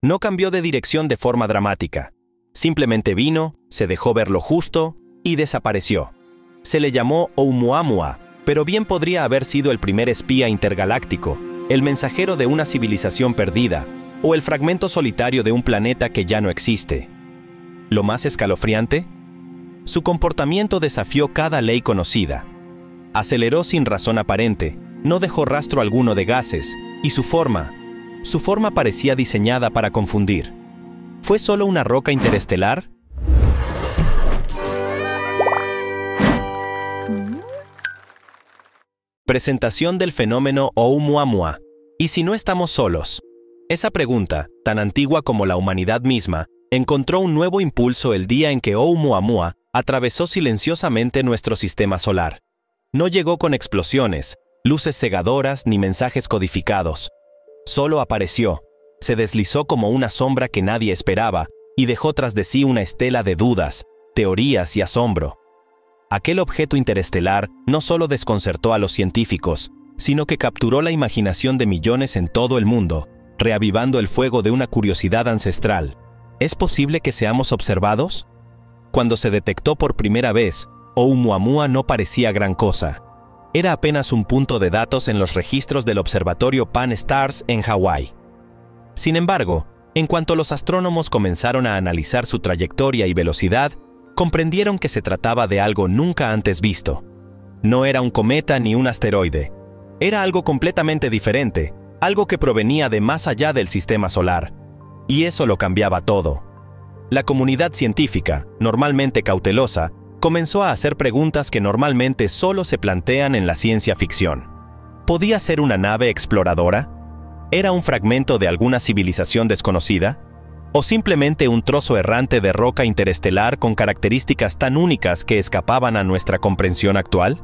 No cambió de dirección de forma dramática. Simplemente vino, se dejó ver lo justo y desapareció. Se le llamó Oumuamua, pero bien podría haber sido el primer espía intergaláctico, el mensajero de una civilización perdida, o el fragmento solitario de un planeta que ya no existe. ¿Lo más escalofriante? Su comportamiento desafió cada ley conocida. Aceleró sin razón aparente, no dejó rastro alguno de gases, y su forma parecía diseñada para confundir. ¿Fue solo una roca interestelar? Presentación del fenómeno Oumuamua. ¿Y si no estamos solos? Esa pregunta, tan antigua como la humanidad misma, encontró un nuevo impulso el día en que Oumuamua atravesó silenciosamente nuestro sistema solar. No llegó con explosiones, luces cegadoras ni mensajes codificados. Solo apareció, se deslizó como una sombra que nadie esperaba y dejó tras de sí una estela de dudas, teorías y asombro. Aquel objeto interestelar no solo desconcertó a los científicos, sino que capturó la imaginación de millones en todo el mundo, reavivando el fuego de una curiosidad ancestral. ¿Es posible que seamos observados? Cuando se detectó por primera vez, Oumuamua no parecía gran cosa. Era apenas un punto de datos en los registros del observatorio Pan-STARRS en Hawái. Sin embargo, en cuanto los astrónomos comenzaron a analizar su trayectoria y velocidad, comprendieron que se trataba de algo nunca antes visto. No era un cometa ni un asteroide. Era algo completamente diferente, algo que provenía de más allá del sistema solar. Y eso lo cambiaba todo. La comunidad científica, normalmente cautelosa, comenzó a hacer preguntas que normalmente solo se plantean en la ciencia ficción. ¿Podía ser una nave exploradora? ¿Era un fragmento de alguna civilización desconocida? ¿O simplemente un trozo errante de roca interestelar con características tan únicas que escapaban a nuestra comprensión actual?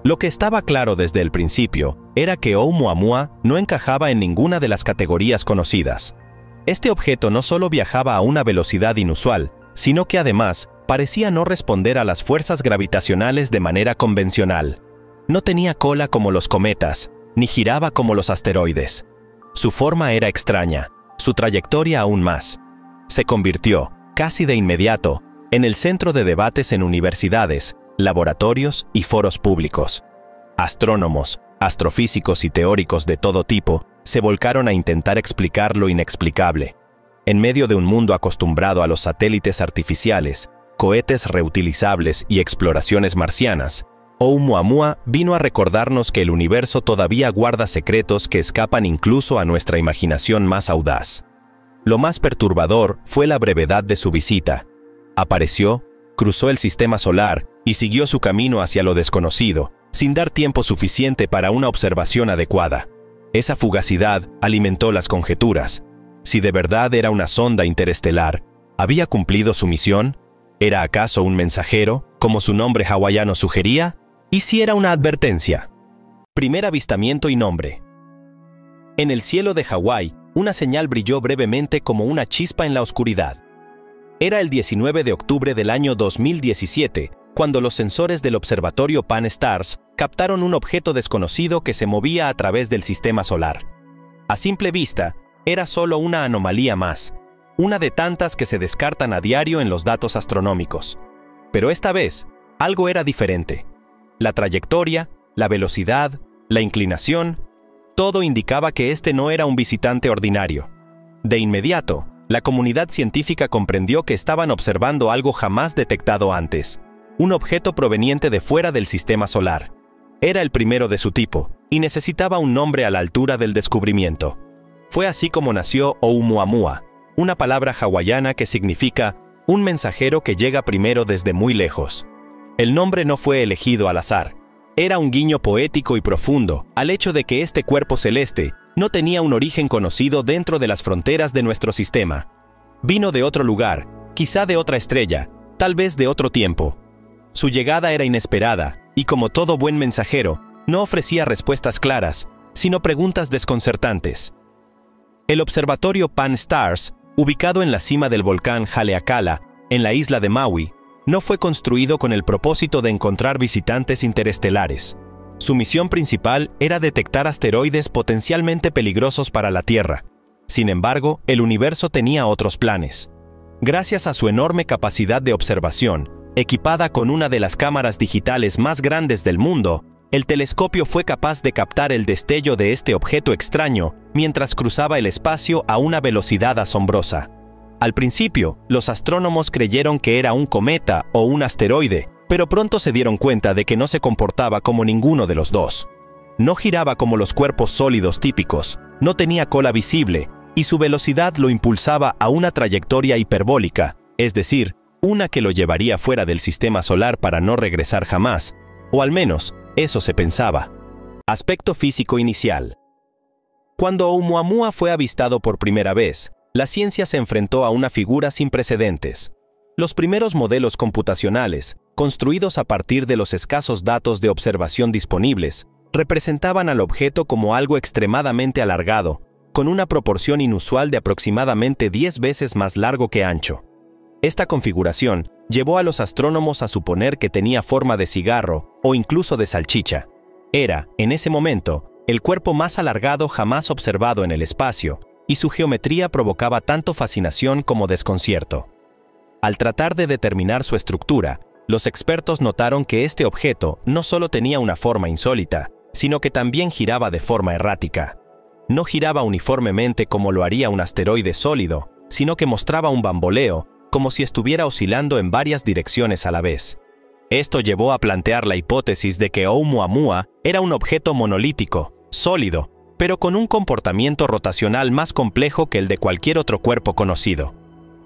Lo que estaba claro desde el principio era que Oumuamua no encajaba en ninguna de las categorías conocidas. Este objeto no solo viajaba a una velocidad inusual, sino que además parecía no responder a las fuerzas gravitacionales de manera convencional. No tenía cola como los cometas, ni giraba como los asteroides. Su forma era extraña, su trayectoria aún más. Se convirtió, casi de inmediato, en el centro de debates en universidades, laboratorios y foros públicos. Astrónomos, astrofísicos y teóricos de todo tipo se volcaron a intentar explicar lo inexplicable. En medio de un mundo acostumbrado a los satélites artificiales, cohetes reutilizables y exploraciones marcianas, Oumuamua vino a recordarnos que el universo todavía guarda secretos que escapan incluso a nuestra imaginación más audaz. Lo más perturbador fue la brevedad de su visita. Apareció, cruzó el sistema solar y siguió su camino hacia lo desconocido, sin dar tiempo suficiente para una observación adecuada. Esa fugacidad alimentó las conjeturas. Si de verdad era una sonda interestelar, ¿había cumplido su misión? ¿Era acaso un mensajero, como su nombre hawaiano sugería? ¿Y si era una advertencia? Primer avistamiento y nombre. En el cielo de Hawái, una señal brilló brevemente como una chispa en la oscuridad. Era el 19 de octubre del año 2017, cuando los sensores del observatorio Pan-STARRS captaron un objeto desconocido que se movía a través del sistema solar. A simple vista, era solo una anomalía más, una de tantas que se descartan a diario en los datos astronómicos. Pero esta vez, algo era diferente. La trayectoria, la velocidad, la inclinación, todo indicaba que este no era un visitante ordinario. De inmediato, la comunidad científica comprendió que estaban observando algo jamás detectado antes, un objeto proveniente de fuera del sistema solar. Era el primero de su tipo, y necesitaba un nombre a la altura del descubrimiento. Fue así como nació Oumuamua, una palabra hawaiana que significa un mensajero que llega primero desde muy lejos. El nombre no fue elegido al azar. Era un guiño poético y profundo al hecho de que este cuerpo celeste no tenía un origen conocido dentro de las fronteras de nuestro sistema. Vino de otro lugar, quizá de otra estrella, tal vez de otro tiempo. Su llegada era inesperada, y como todo buen mensajero, no ofrecía respuestas claras, sino preguntas desconcertantes. El observatorio Pan-STARRS, ubicado en la cima del volcán Haleakala, en la isla de Maui, no fue construido con el propósito de encontrar visitantes interestelares. Su misión principal era detectar asteroides potencialmente peligrosos para la Tierra. Sin embargo, el universo tenía otros planes. Gracias a su enorme capacidad de observación, equipada con una de las cámaras digitales más grandes del mundo, el telescopio fue capaz de captar el destello de este objeto extraño mientras cruzaba el espacio a una velocidad asombrosa. Al principio, los astrónomos creyeron que era un cometa o un asteroide, pero pronto se dieron cuenta de que no se comportaba como ninguno de los dos. No giraba como los cuerpos sólidos típicos, no tenía cola visible, y su velocidad lo impulsaba a una trayectoria hiperbólica, es decir, una que lo llevaría fuera del sistema solar para no regresar jamás, o al menos, eso se pensaba. Aspecto físico inicial. Cuando Oumuamua fue avistado por primera vez, la ciencia se enfrentó a una figura sin precedentes. Los primeros modelos computacionales, construidos a partir de los escasos datos de observación disponibles, representaban al objeto como algo extremadamente alargado, con una proporción inusual de aproximadamente 10 veces más largo que ancho. Esta configuración llevó a los astrónomos a suponer que tenía forma de cigarro o incluso de salchicha. Era, en ese momento, el cuerpo más alargado jamás observado en el espacio, y su geometría provocaba tanto fascinación como desconcierto. Al tratar de determinar su estructura, los expertos notaron que este objeto no solo tenía una forma insólita, sino que también giraba de forma errática. No giraba uniformemente como lo haría un asteroide sólido, sino que mostraba un bamboleo, como si estuviera oscilando en varias direcciones a la vez. Esto llevó a plantear la hipótesis de que Oumuamua era un objeto monolítico, sólido, pero con un comportamiento rotacional más complejo que el de cualquier otro cuerpo conocido.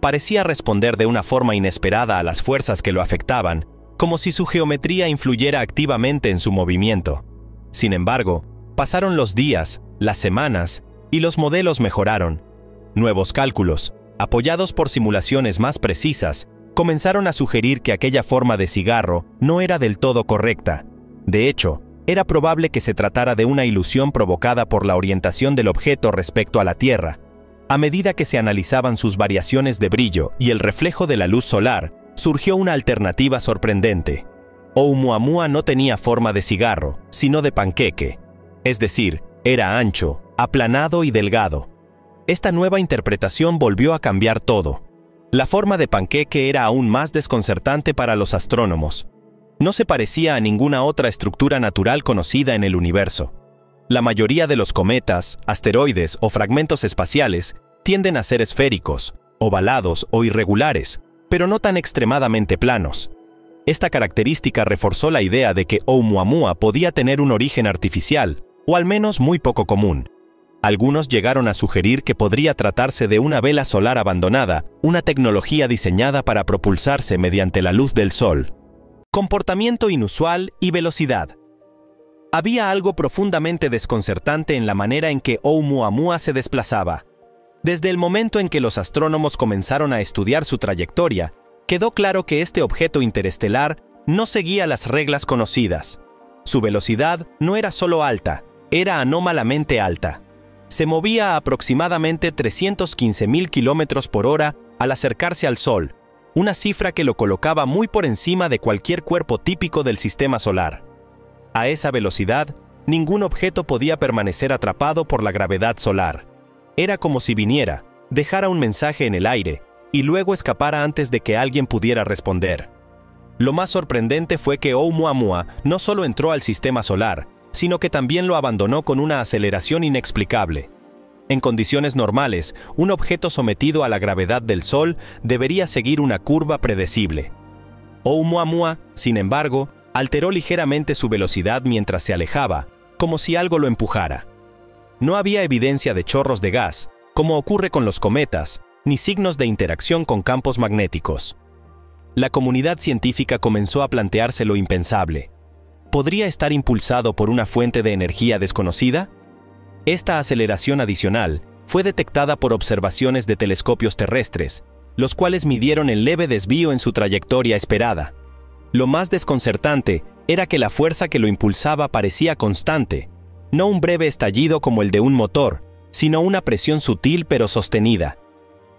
Parecía responder de una forma inesperada a las fuerzas que lo afectaban, como si su geometría influyera activamente en su movimiento. Sin embargo, pasaron los días, las semanas, y los modelos mejoraron. Nuevos cálculos, apoyados por simulaciones más precisas, comenzaron a sugerir que aquella forma de cigarro no era del todo correcta. De hecho, era probable que se tratara de una ilusión provocada por la orientación del objeto respecto a la Tierra. A medida que se analizaban sus variaciones de brillo y el reflejo de la luz solar, surgió una alternativa sorprendente. Oumuamua no tenía forma de cigarro, sino de panqueque. Es decir, era ancho, aplanado y delgado. Esta nueva interpretación volvió a cambiar todo. La forma de panqueque era aún más desconcertante para los astrónomos. No se parecía a ninguna otra estructura natural conocida en el universo. La mayoría de los cometas, asteroides o fragmentos espaciales tienden a ser esféricos, ovalados o irregulares, pero no tan extremadamente planos. Esta característica reforzó la idea de que Oumuamua podía tener un origen artificial, o al menos muy poco común. Algunos llegaron a sugerir que podría tratarse de una vela solar abandonada, una tecnología diseñada para propulsarse mediante la luz del Sol. Comportamiento inusual y velocidad. Había algo profundamente desconcertante en la manera en que Oumuamua se desplazaba. Desde el momento en que los astrónomos comenzaron a estudiar su trayectoria, quedó claro que este objeto interestelar no seguía las reglas conocidas. Su velocidad no era solo alta, era anómalamente alta. Se movía a aproximadamente 315.000 kilómetros por hora al acercarse al Sol, una cifra que lo colocaba muy por encima de cualquier cuerpo típico del sistema solar. A esa velocidad, ningún objeto podía permanecer atrapado por la gravedad solar. Era como si viniera, dejara un mensaje en el aire, y luego escapara antes de que alguien pudiera responder. Lo más sorprendente fue que Oumuamua no solo entró al sistema solar, sino que también lo abandonó con una aceleración inexplicable. En condiciones normales, un objeto sometido a la gravedad del Sol debería seguir una curva predecible. Oumuamua, sin embargo, alteró ligeramente su velocidad mientras se alejaba, como si algo lo empujara. No había evidencia de chorros de gas, como ocurre con los cometas, ni signos de interacción con campos magnéticos. La comunidad científica comenzó a plantearse lo impensable. ¿Podría estar impulsado por una fuente de energía desconocida? Esta aceleración adicional fue detectada por observaciones de telescopios terrestres, los cuales midieron el leve desvío en su trayectoria esperada. Lo más desconcertante era que la fuerza que lo impulsaba parecía constante, no un breve estallido como el de un motor, sino una presión sutil pero sostenida.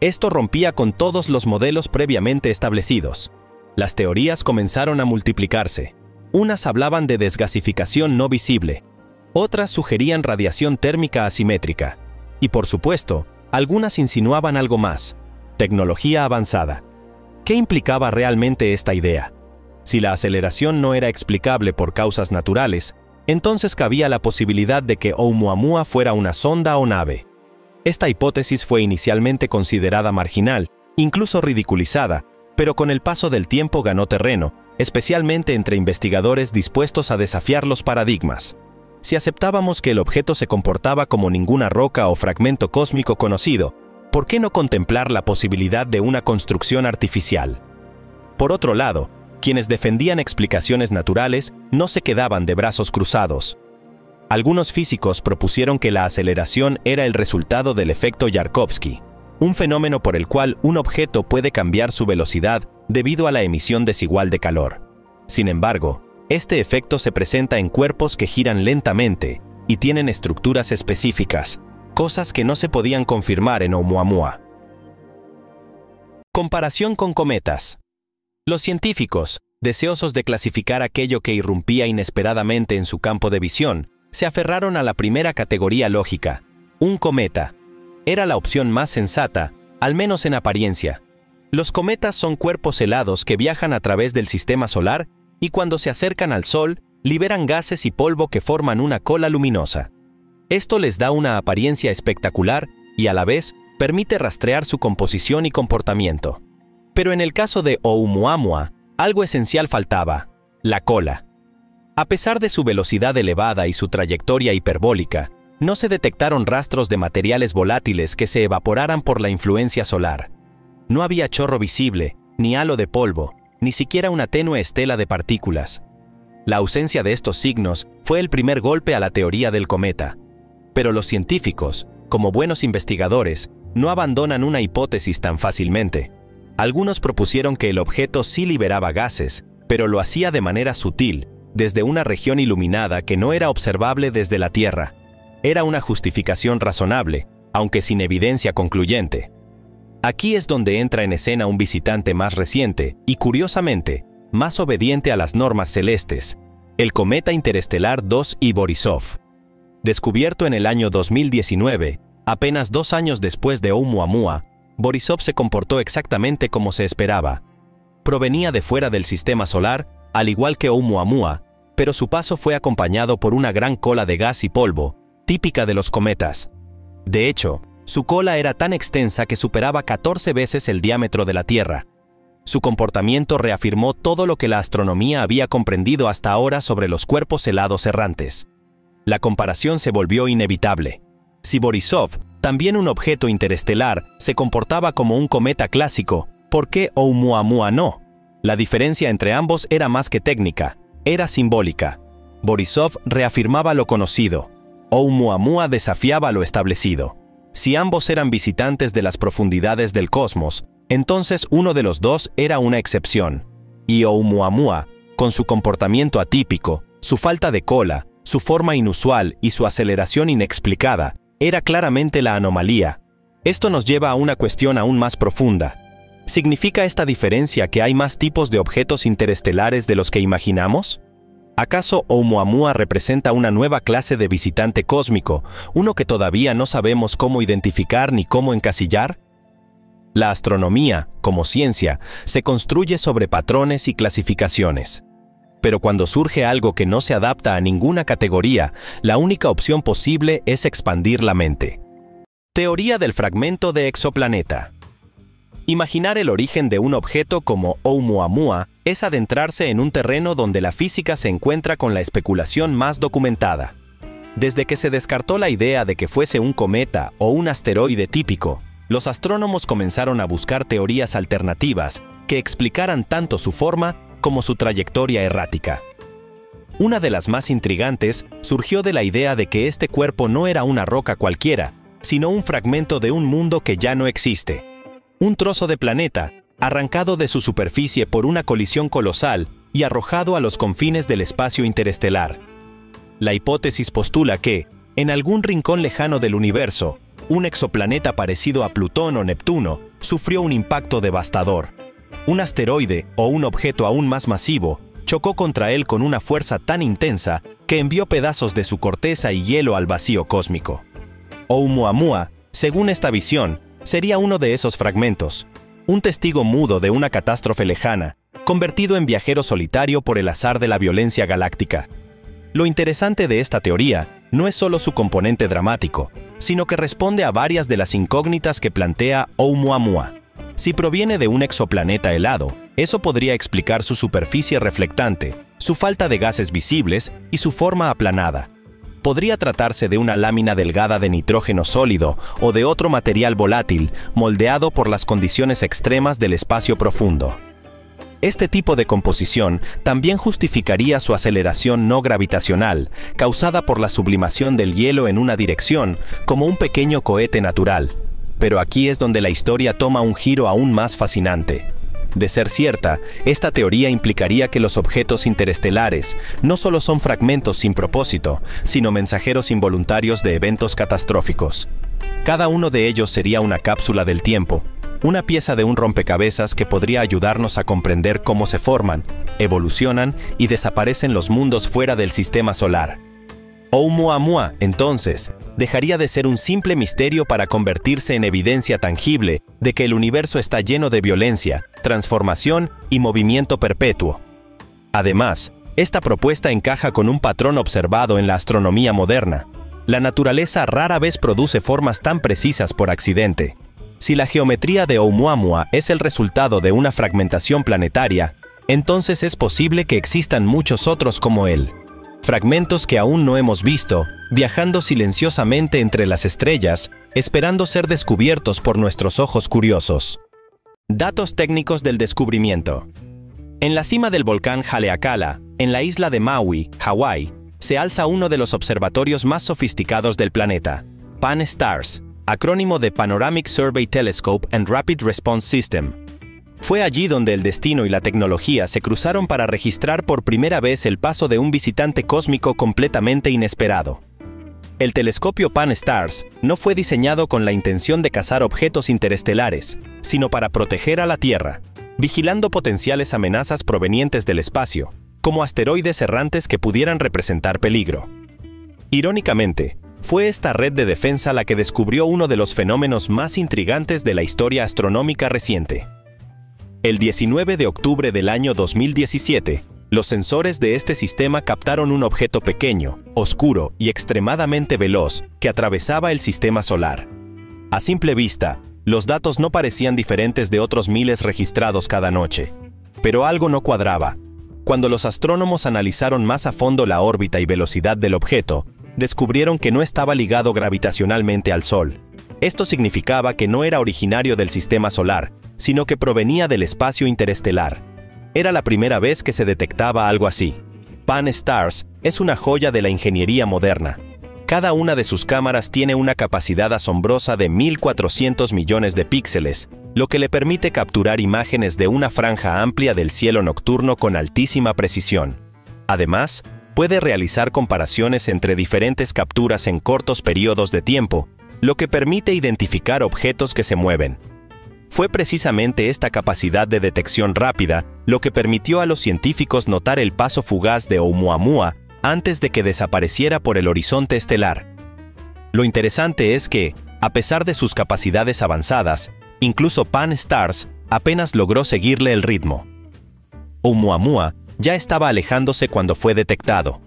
Esto rompía con todos los modelos previamente establecidos. Las teorías comenzaron a multiplicarse. Unas hablaban de desgasificación no visible, otras sugerían radiación térmica asimétrica, y por supuesto, Algunas insinuaban algo más: tecnología avanzada. ¿Qué implicaba realmente esta idea? Si la aceleración no era explicable por causas naturales, entonces cabía la posibilidad de que Oumuamua fuera una sonda o nave. Esta hipótesis fue inicialmente considerada marginal, incluso ridiculizada, pero con el paso del tiempo ganó terreno, especialmente entre investigadores dispuestos a desafiar los paradigmas. Si aceptábamos que el objeto se comportaba como ninguna roca o fragmento cósmico conocido, ¿por qué no contemplar la posibilidad de una construcción artificial? Por otro lado, quienes defendían explicaciones naturales no se quedaban de brazos cruzados. Algunos físicos propusieron que la aceleración era el resultado del efecto Yarkovsky, un fenómeno por el cual un objeto puede cambiar su velocidad debido a la emisión desigual de calor. Sin embargo, este efecto se presenta en cuerpos que giran lentamente y tienen estructuras específicas, cosas que no se podían confirmar en Oumuamua. Comparación con cometas. Los científicos, deseosos de clasificar aquello que irrumpía inesperadamente en su campo de visión, se aferraron a la primera categoría lógica: un cometa. Era la opción más sensata, al menos en apariencia. Los cometas son cuerpos helados que viajan a través del sistema solar y cuando se acercan al Sol, liberan gases y polvo que forman una cola luminosa. Esto les da una apariencia espectacular y a la vez permite rastrear su composición y comportamiento. Pero en el caso de Oumuamua, algo esencial faltaba: la cola. A pesar de su velocidad elevada y su trayectoria hiperbólica, no se detectaron rastros de materiales volátiles que se evaporaran por la influencia solar. No había chorro visible, ni halo de polvo, ni siquiera una tenue estela de partículas. La ausencia de estos signos fue el primer golpe a la teoría del cometa. Pero los científicos, como buenos investigadores, no abandonan una hipótesis tan fácilmente. Algunos propusieron que el objeto sí liberaba gases, pero lo hacía de manera sutil, desde una región iluminada que no era observable desde la Tierra. Era una justificación razonable, aunque sin evidencia concluyente. Aquí es donde entra en escena un visitante más reciente y, curiosamente, más obediente a las normas celestes: el cometa interestelar 2I Borisov. Descubierto en el año 2019, apenas 2 años después de Oumuamua, Borisov se comportó exactamente como se esperaba. Provenía de fuera del sistema solar, al igual que Oumuamua, pero su paso fue acompañado por una gran cola de gas y polvo, típica de los cometas. De hecho, su cola era tan extensa que superaba 14 veces el diámetro de la Tierra. Su comportamiento reafirmó todo lo que la astronomía había comprendido hasta ahora sobre los cuerpos helados errantes. La comparación se volvió inevitable. Si Borisov, también un objeto interestelar, se comportaba como un cometa clásico, ¿por qué Oumuamua no? La diferencia entre ambos era más que técnica, era simbólica. Borisov reafirmaba lo conocido. Oumuamua desafiaba lo establecido. Si ambos eran visitantes de las profundidades del cosmos, entonces uno de los dos era una excepción. Y Oumuamua, con su comportamiento atípico, su falta de cola, su forma inusual y su aceleración inexplicada, era claramente la anomalía. Esto nos lleva a una cuestión aún más profunda. ¿Significa esta diferencia que hay más tipos de objetos interestelares de los que imaginamos? ¿Acaso Oumuamua representa una nueva clase de visitante cósmico, uno que todavía no sabemos cómo identificar ni cómo encasillar? La astronomía, como ciencia, se construye sobre patrones y clasificaciones. Pero cuando surge algo que no se adapta a ninguna categoría, la única opción posible es expandir la mente. Teoría del fragmento de exoplaneta. Imaginar el origen de un objeto como Oumuamua es adentrarse en un terreno donde la física se encuentra con la especulación más documentada. Desde que se descartó la idea de que fuese un cometa o un asteroide típico, los astrónomos comenzaron a buscar teorías alternativas que explicaran tanto su forma como su trayectoria errática. Una de las más intrigantes surgió de la idea de que este cuerpo no era una roca cualquiera, sino un fragmento de un mundo que ya no existe. Un trozo de planeta, arrancado de su superficie por una colisión colosal y arrojado a los confines del espacio interestelar. La hipótesis postula que, en algún rincón lejano del universo, un exoplaneta parecido a Plutón o Neptuno sufrió un impacto devastador. Un asteroide o un objeto aún más masivo chocó contra él con una fuerza tan intensa que envió pedazos de su corteza y hielo al vacío cósmico. Oumuamua Según esta visión, sería uno de esos fragmentos, un testigo mudo de una catástrofe lejana, convertido en viajero solitario por el azar de la violencia galáctica. Lo interesante de esta teoría no es solo su componente dramático, sino que responde a varias de las incógnitas que plantea Oumuamua. Si proviene de un exoplaneta helado, eso podría explicar su superficie reflectante, su falta de gases visibles y su forma aplanada. Podría tratarse de una lámina delgada de nitrógeno sólido o de otro material volátil, moldeado por las condiciones extremas del espacio profundo. Este tipo de composición también justificaría su aceleración no gravitacional, causada por la sublimación del hielo en una dirección, como un pequeño cohete natural. Pero aquí es donde la historia toma un giro aún más fascinante. De ser cierta, esta teoría implicaría que los objetos interestelares no solo son fragmentos sin propósito, sino mensajeros involuntarios de eventos catastróficos. Cada uno de ellos sería una cápsula del tiempo, una pieza de un rompecabezas que podría ayudarnos a comprender cómo se forman, evolucionan y desaparecen los mundos fuera del sistema solar. Oumuamua, entonces, dejaría de ser un simple misterio para convertirse en evidencia tangible de que el universo está lleno de violencia, transformación y movimiento perpetuo. Además, esta propuesta encaja con un patrón observado en la astronomía moderna. La naturaleza rara vez produce formas tan precisas por accidente. Si la geometría de Oumuamua es el resultado de una fragmentación planetaria, entonces es posible que existan muchos otros como él. Fragmentos que aún no hemos visto, viajando silenciosamente entre las estrellas, esperando ser descubiertos por nuestros ojos curiosos. Datos técnicos del descubrimiento. En la cima del volcán Haleakala, en la isla de Maui, Hawái, se alza uno de los observatorios más sofisticados del planeta, Pan-STARRS, acrónimo de Panoramic Survey Telescope and Rapid Response System. Fue allí donde el destino y la tecnología se cruzaron para registrar por primera vez el paso de un visitante cósmico completamente inesperado. El telescopio Pan-STARRS no fue diseñado con la intención de cazar objetos interestelares, sino para proteger a la Tierra, vigilando potenciales amenazas provenientes del espacio, como asteroides errantes que pudieran representar peligro. Irónicamente, fue esta red de defensa la que descubrió uno de los fenómenos más intrigantes de la historia astronómica reciente. El 19 de octubre del año 2017, los sensores de este sistema captaron un objeto pequeño, oscuro y extremadamente veloz que atravesaba el sistema solar. A simple vista, los datos no parecían diferentes de otros miles registrados cada noche. Pero algo no cuadraba. Cuando los astrónomos analizaron más a fondo la órbita y velocidad del objeto, descubrieron que no estaba ligado gravitacionalmente al Sol. Esto significaba que no era originario del sistema solar, sino que provenía del espacio interestelar. Era la primera vez que se detectaba algo así. Pan-STARRS es una joya de la ingeniería moderna. Cada una de sus cámaras tiene una capacidad asombrosa de 1.400 millones de píxeles, lo que le permite capturar imágenes de una franja amplia del cielo nocturno con altísima precisión. Además, puede realizar comparaciones entre diferentes capturas en cortos periodos de tiempo, lo que permite identificar objetos que se mueven. Fue precisamente esta capacidad de detección rápida lo que permitió a los científicos notar el paso fugaz de Oumuamua antes de que desapareciera por el horizonte estelar. Lo interesante es que, a pesar de sus capacidades avanzadas, incluso Pan-STARRS apenas logró seguirle el ritmo. Oumuamua ya estaba alejándose cuando fue detectado.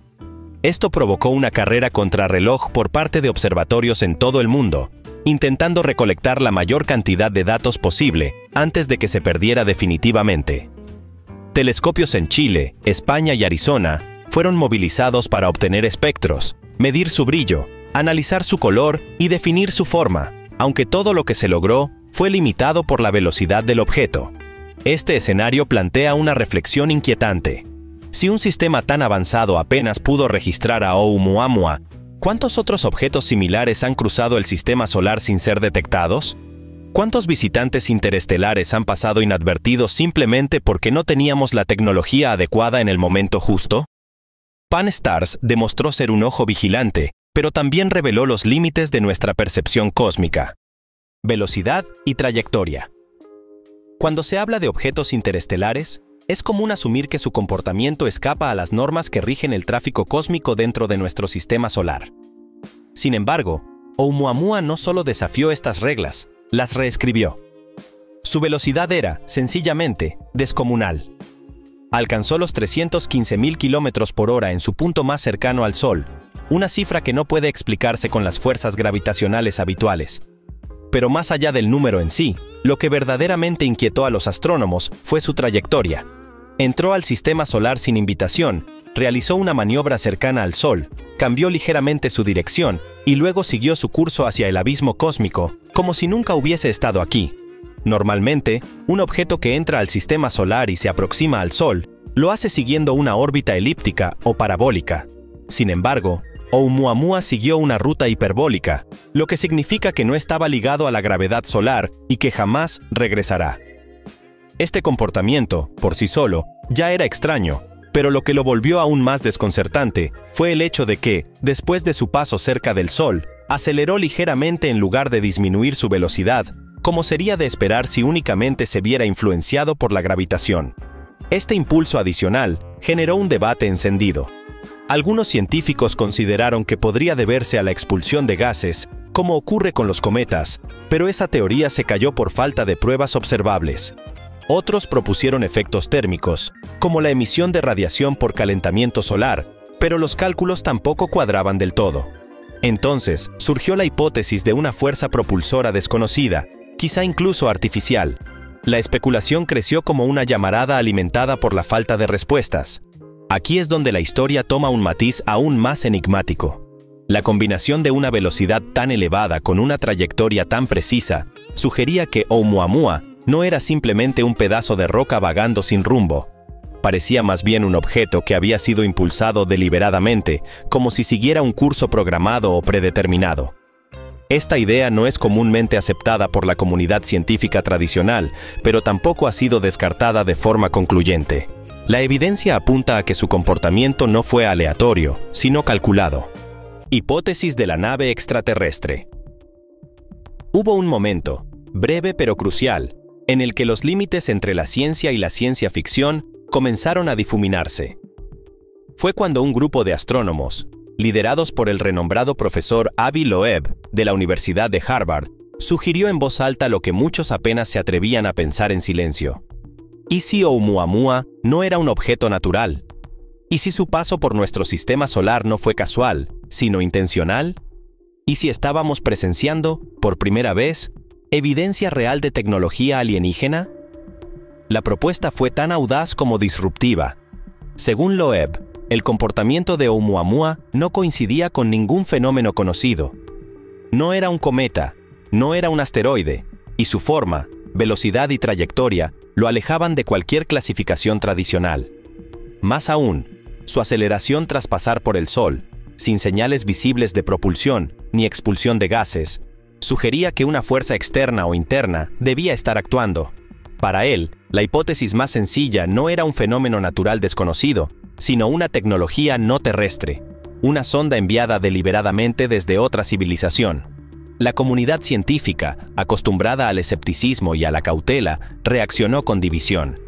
Esto provocó una carrera contrarreloj por parte de observatorios en todo el mundo, intentando recolectar la mayor cantidad de datos posible antes de que se perdiera definitivamente. Telescopios en Chile, España y Arizona fueron movilizados para obtener espectros, medir su brillo, analizar su color y definir su forma, aunque todo lo que se logró fue limitado por la velocidad del objeto. Este escenario plantea una reflexión inquietante. Si un sistema tan avanzado apenas pudo registrar a Oumuamua, ¿cuántos otros objetos similares han cruzado el sistema solar sin ser detectados? ¿Cuántos visitantes interestelares han pasado inadvertidos simplemente porque no teníamos la tecnología adecuada en el momento justo? Pan-STARRS demostró ser un ojo vigilante, pero también reveló los límites de nuestra percepción cósmica. Velocidad y trayectoria. Cuando se habla de objetos interestelares, es común asumir que su comportamiento escapa a las normas que rigen el tráfico cósmico dentro de nuestro sistema solar. Sin embargo, Oumuamua no solo desafió estas reglas, las reescribió. Su velocidad era, sencillamente, descomunal. Alcanzó los 315.000 kilómetros por hora en su punto más cercano al Sol, una cifra que no puede explicarse con las fuerzas gravitacionales habituales. Pero más allá del número en sí, lo que verdaderamente inquietó a los astrónomos fue su trayectoria. Entró al sistema solar sin invitación, realizó una maniobra cercana al Sol, cambió ligeramente su dirección y luego siguió su curso hacia el abismo cósmico, como si nunca hubiese estado aquí. Normalmente, un objeto que entra al sistema solar y se aproxima al Sol, lo hace siguiendo una órbita elíptica o parabólica. Sin embargo, Oumuamua siguió una ruta hiperbólica, lo que significa que no estaba ligado a la gravedad solar y que jamás regresará. Este comportamiento, por sí solo, ya era extraño, pero lo que lo volvió aún más desconcertante fue el hecho de que, después de su paso cerca del Sol, aceleró ligeramente en lugar de disminuir su velocidad, como sería de esperar si únicamente se viera influenciado por la gravitación. Este impulso adicional generó un debate encendido. Algunos científicos consideraron que podría deberse a la expulsión de gases, como ocurre con los cometas, pero esa teoría se cayó por falta de pruebas observables. Otros propusieron efectos térmicos, como la emisión de radiación por calentamiento solar, pero los cálculos tampoco cuadraban del todo. Entonces, surgió la hipótesis de una fuerza propulsora desconocida, quizá incluso artificial. La especulación creció como una llamarada alimentada por la falta de respuestas. Aquí es donde la historia toma un matiz aún más enigmático. La combinación de una velocidad tan elevada con una trayectoria tan precisa sugería que Oumuamua no era simplemente un pedazo de roca vagando sin rumbo. Parecía más bien un objeto que había sido impulsado deliberadamente, como si siguiera un curso programado o predeterminado. Esta idea no es comúnmente aceptada por la comunidad científica tradicional, pero tampoco ha sido descartada de forma concluyente. La evidencia apunta a que su comportamiento no fue aleatorio, sino calculado. Hipótesis de la nave extraterrestre. Hubo un momento, breve pero crucial, en el que los límites entre la ciencia y la ciencia ficción comenzaron a difuminarse. Fue cuando un grupo de astrónomos, liderados por el renombrado profesor Avi Loeb de la Universidad de Harvard, sugirió en voz alta lo que muchos apenas se atrevían a pensar en silencio. ¿Y si Oumuamua no era un objeto natural? ¿Y si su paso por nuestro sistema solar no fue casual, sino intencional? ¿Y si estábamos presenciando, por primera vez, evidencia real de tecnología alienígena? La propuesta fue tan audaz como disruptiva. Según Loeb, el comportamiento de Oumuamua no coincidía con ningún fenómeno conocido. No era un cometa, no era un asteroide, y su forma, velocidad y trayectoria lo alejaban de cualquier clasificación tradicional. Más aún, su aceleración tras pasar por el Sol, sin señales visibles de propulsión ni expulsión de gases, sugería que una fuerza externa o interna debía estar actuando. Para él, la hipótesis más sencilla no era un fenómeno natural desconocido, sino una tecnología no terrestre, una sonda enviada deliberadamente desde otra civilización. La comunidad científica, acostumbrada al escepticismo y a la cautela, reaccionó con división.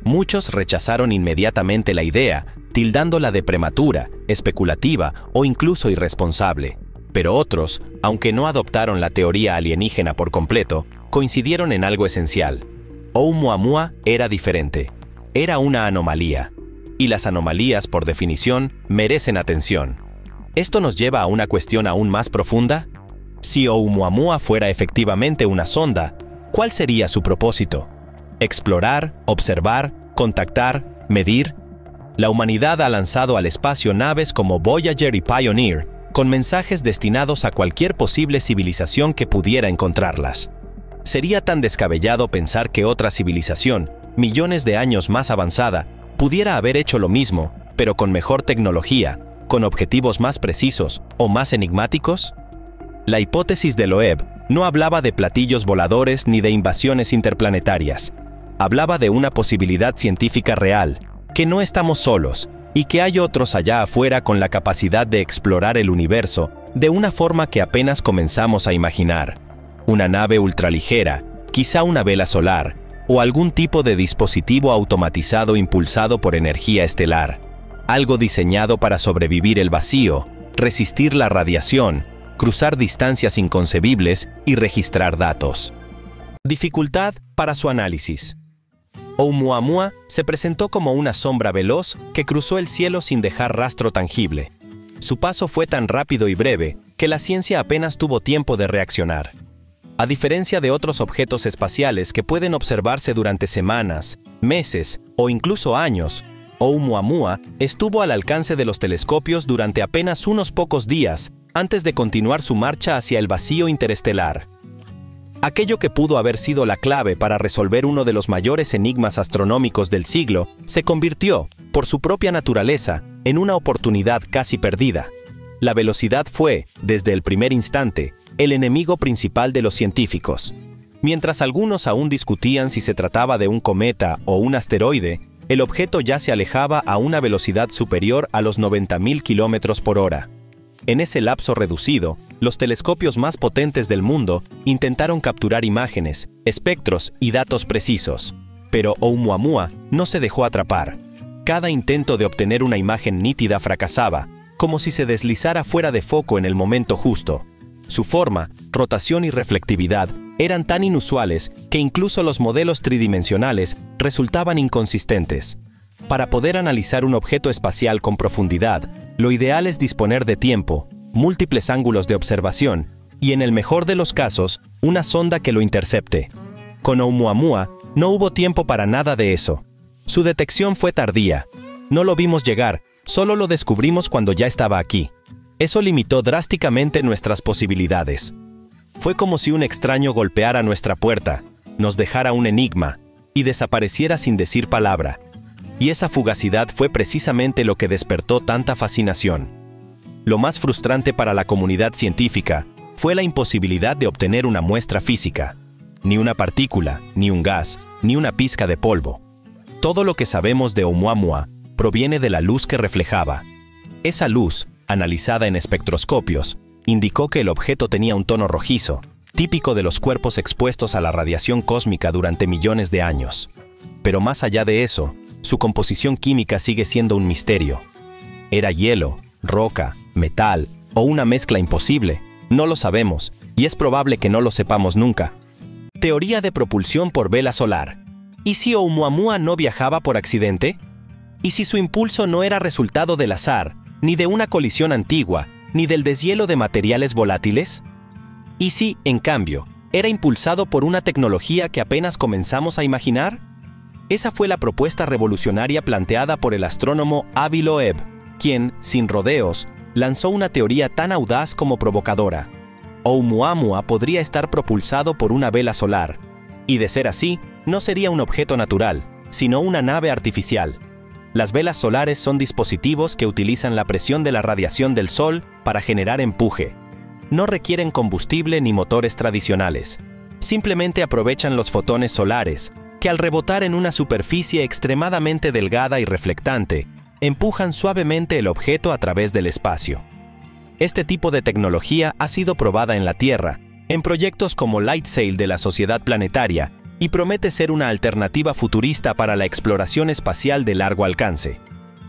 Muchos rechazaron inmediatamente la idea, tildándola de prematura, especulativa o incluso irresponsable. Pero otros, aunque no adoptaron la teoría alienígena por completo, coincidieron en algo esencial. Oumuamua era diferente. Era una anomalía. Y las anomalías, por definición, merecen atención. Esto nos lleva a una cuestión aún más profunda. Si Oumuamua fuera efectivamente una sonda, ¿cuál sería su propósito? ¿Explorar, observar, contactar, medir? La humanidad ha lanzado al espacio naves como Voyager y Pioneer, con mensajes destinados a cualquier posible civilización que pudiera encontrarlas. Sería tan descabellado pensar que otra civilización, millones de años más avanzada, pudiera haber hecho lo mismo, pero con mejor tecnología, con objetivos más precisos o más enigmáticos. La hipótesis de Loeb no hablaba de platillos voladores ni de invasiones interplanetarias. Hablaba de una posibilidad científica real, que no estamos solos y que hay otros allá afuera con la capacidad de explorar el universo de una forma que apenas comenzamos a imaginar. Una nave ultraligera, quizá una vela solar, o algún tipo de dispositivo automatizado impulsado por energía estelar. Algo diseñado para sobrevivir el vacío, resistir la radiación cruzar distancias inconcebibles y registrar datos. Dificultad para su análisis. Oumuamua se presentó como una sombra veloz que cruzó el cielo sin dejar rastro tangible. Su paso fue tan rápido y breve que la ciencia apenas tuvo tiempo de reaccionar. A diferencia de otros objetos espaciales que pueden observarse durante semanas, meses o incluso años, Oumuamua estuvo al alcance de los telescopios durante apenas unos pocos días antes de continuar su marcha hacia el vacío interestelar. Aquello que pudo haber sido la clave para resolver uno de los mayores enigmas astronómicos del siglo se convirtió, por su propia naturaleza, en una oportunidad casi perdida. La velocidad fue, desde el primer instante, el enemigo principal de los científicos. Mientras algunos aún discutían si se trataba de un cometa o un asteroide, el objeto ya se alejaba a una velocidad superior a los 90.000 kilómetros por hora. En ese lapso reducido, los telescopios más potentes del mundo intentaron capturar imágenes, espectros y datos precisos. Pero Oumuamua no se dejó atrapar. Cada intento de obtener una imagen nítida fracasaba, como si se deslizara fuera de foco en el momento justo. Su forma, rotación y reflectividad eran tan inusuales que incluso los modelos tridimensionales resultaban inconsistentes. Para poder analizar un objeto espacial con profundidad, lo ideal es disponer de tiempo, múltiples ángulos de observación y, en el mejor de los casos, una sonda que lo intercepte. Con Oumuamua no hubo tiempo para nada de eso. Su detección fue tardía. No lo vimos llegar, solo lo descubrimos cuando ya estaba aquí. Eso limitó drásticamente nuestras posibilidades. Fue como si un extraño golpeara nuestra puerta, nos dejara un enigma y desapareciera sin decir palabra. Y esa fugacidad fue precisamente lo que despertó tanta fascinación. Lo más frustrante para la comunidad científica fue la imposibilidad de obtener una muestra física. Ni una partícula, ni un gas, ni una pizca de polvo. Todo lo que sabemos de Oumuamua proviene de la luz que reflejaba. Esa luz, analizada en espectroscopios, indicó que el objeto tenía un tono rojizo, típico de los cuerpos expuestos a la radiación cósmica durante millones de años. Pero más allá de eso, su composición química sigue siendo un misterio. ¿Era hielo, roca, metal o una mezcla imposible? No lo sabemos, y es probable que no lo sepamos nunca. Teoría de propulsión por vela solar. ¿Y si Oumuamua no viajaba por accidente? ¿Y si su impulso no era resultado del azar, ni de una colisión antigua, ni del deshielo de materiales volátiles? ¿Y si, en cambio, era impulsado por una tecnología que apenas comenzamos a imaginar? Esa fue la propuesta revolucionaria planteada por el astrónomo Avi Loeb, quien, sin rodeos, lanzó una teoría tan audaz como provocadora. Oumuamua podría estar propulsado por una vela solar, y de ser así, no sería un objeto natural, sino una nave artificial. Las velas solares son dispositivos que utilizan la presión de la radiación del Sol para generar empuje. No requieren combustible ni motores tradicionales. Simplemente aprovechan los fotones solares, que al rebotar en una superficie extremadamente delgada y reflectante, empujan suavemente el objeto a través del espacio. Este tipo de tecnología ha sido probada en la Tierra, en proyectos como LightSail de la Sociedad Planetaria, y promete ser una alternativa futurista para la exploración espacial de largo alcance.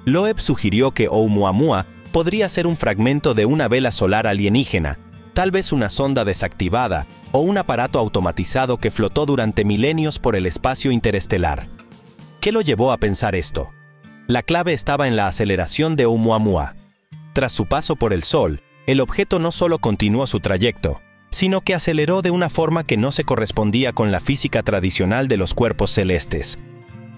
Loeb sugirió que Oumuamua podría ser un fragmento de una vela solar alienígena, tal vez una sonda desactivada o un aparato automatizado que flotó durante milenios por el espacio interestelar. ¿Qué lo llevó a pensar esto? La clave estaba en la aceleración de Oumuamua. Tras su paso por el Sol, el objeto no solo continuó su trayecto, sino que aceleró de una forma que no se correspondía con la física tradicional de los cuerpos celestes.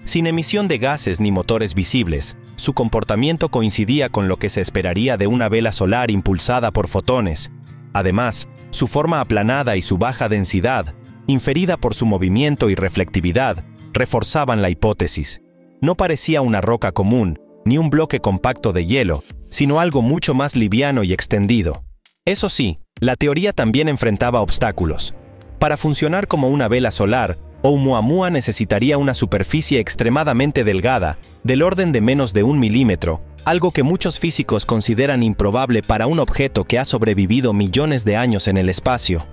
Sin emisión de gases ni motores visibles, su comportamiento coincidía con lo que se esperaría de una vela solar impulsada por fotones. Además, su forma aplanada y su baja densidad, inferida por su movimiento y reflectividad, reforzaban la hipótesis. No parecía una roca común, ni un bloque compacto de hielo, sino algo mucho más liviano y extendido. Eso sí, la teoría también enfrentaba obstáculos. Para funcionar como una vela solar, Oumuamua necesitaría una superficie extremadamente delgada, del orden de menos de 1 milímetro, algo que muchos físicos consideran improbable para un objeto que ha sobrevivido millones de años en el espacio.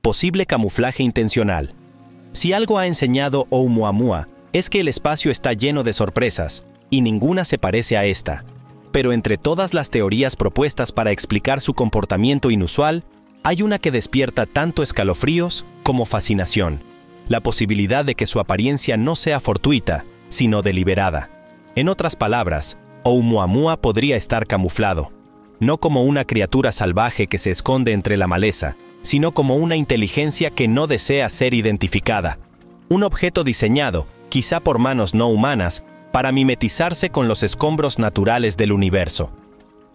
Posible camuflaje intencional. Si algo ha enseñado Oumuamua, es que el espacio está lleno de sorpresas, y ninguna se parece a esta. Pero entre todas las teorías propuestas para explicar su comportamiento inusual, hay una que despierta tanto escalofríos como fascinación: la posibilidad de que su apariencia no sea fortuita, sino deliberada. En otras palabras, Oumuamua podría estar camuflado, no como una criatura salvaje que se esconde entre la maleza, sino como una inteligencia que no desea ser identificada. Un objeto diseñado, quizá por manos no humanas, para mimetizarse con los escombros naturales del universo.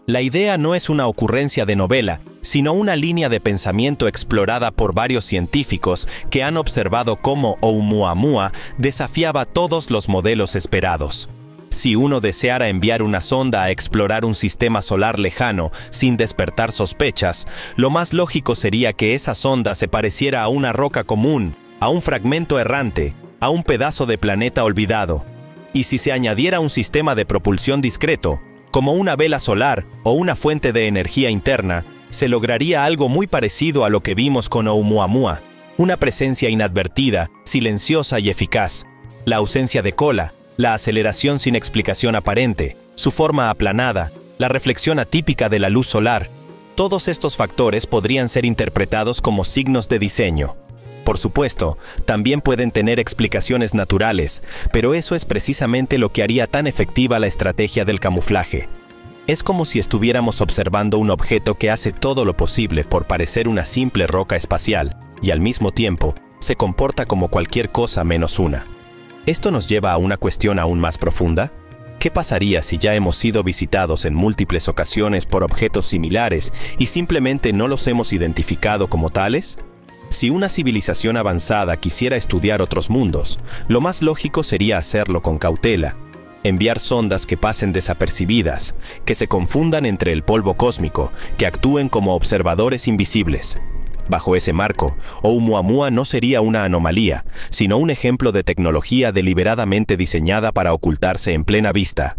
La idea no es una ocurrencia de novela, sino una línea de pensamiento explorada por varios científicos que han observado cómo Oumuamua desafiaba todos los modelos esperados. Si uno deseara enviar una sonda a explorar un sistema solar lejano sin despertar sospechas, lo más lógico sería que esa sonda se pareciera a una roca común, a un fragmento errante, a un pedazo de planeta olvidado. Y si se añadiera un sistema de propulsión discreto, como una vela solar o una fuente de energía interna, se lograría algo muy parecido a lo que vimos con Oumuamua: una presencia inadvertida, silenciosa y eficaz. La ausencia de cola, la aceleración sin explicación aparente, su forma aplanada, la reflexión atípica de la luz solar, todos estos factores podrían ser interpretados como signos de diseño. Por supuesto, también pueden tener explicaciones naturales, pero eso es precisamente lo que haría tan efectiva la estrategia del camuflaje. Es como si estuviéramos observando un objeto que hace todo lo posible por parecer una simple roca espacial, y al mismo tiempo, se comporta como cualquier cosa menos una. ¿Esto nos lleva a una cuestión aún más profunda? ¿Qué pasaría si ya hemos sido visitados en múltiples ocasiones por objetos similares y simplemente no los hemos identificado como tales? Si una civilización avanzada quisiera estudiar otros mundos, lo más lógico sería hacerlo con cautela. Enviar sondas que pasen desapercibidas, que se confundan entre el polvo cósmico, que actúen como observadores invisibles. Bajo ese marco, Oumuamua no sería una anomalía, sino un ejemplo de tecnología deliberadamente diseñada para ocultarse en plena vista.